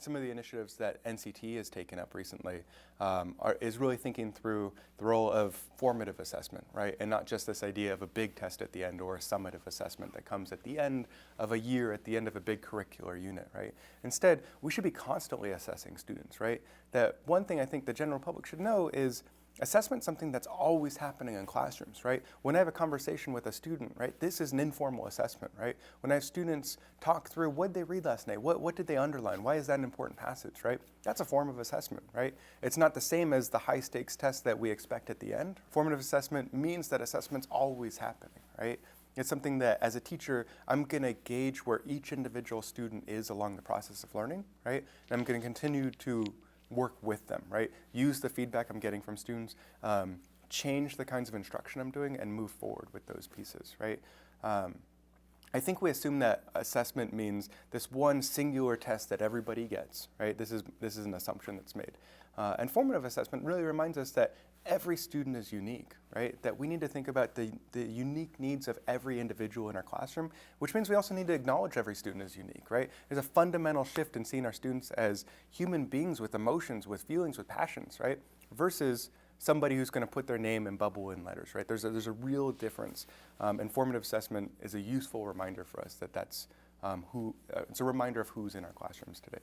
some of the initiatives that NCT has taken up recently is really thinking through the role of formative assessment, right? And not just this idea of a big test at the end or a summative assessment that comes at the end of a year, at the end of a big curricular unit, right? Instead, we should be constantly assessing students, right? That one thing I think the general public should know is assessment is something that's always happening in classrooms, right? When I have a conversation with a student, right, this is an informal assessment, right? When I have students talk through what did they read last night, what did they underline, why is that an important passage, right? That's a form of assessment, right? It's not the same as the high stakes test that we expect at the end. Formative assessment means that assessment's always happening, right? It's something that as a teacher, I'm gonna gauge where each individual student is along the process of learning, right? And I'm gonna continue to work with them, right? Use the feedback I'm getting from students, change the kinds of instruction I'm doing, and move forward with those pieces, right? I think we assume that assessment means this one singular test that everybody gets, right? This is an assumption that's made. And formative assessment really reminds us that every student is unique, right? That we need to think about the unique needs of every individual in our classroom, which means we also need to acknowledge every student is unique, right? There's a fundamental shift in seeing our students as human beings with emotions, with feelings, with passions, right? Versus somebody who's going to put their name and bubble in letters, right? There's a real difference. And formative assessment is a useful reminder for us that it's a reminder of who's in our classrooms today.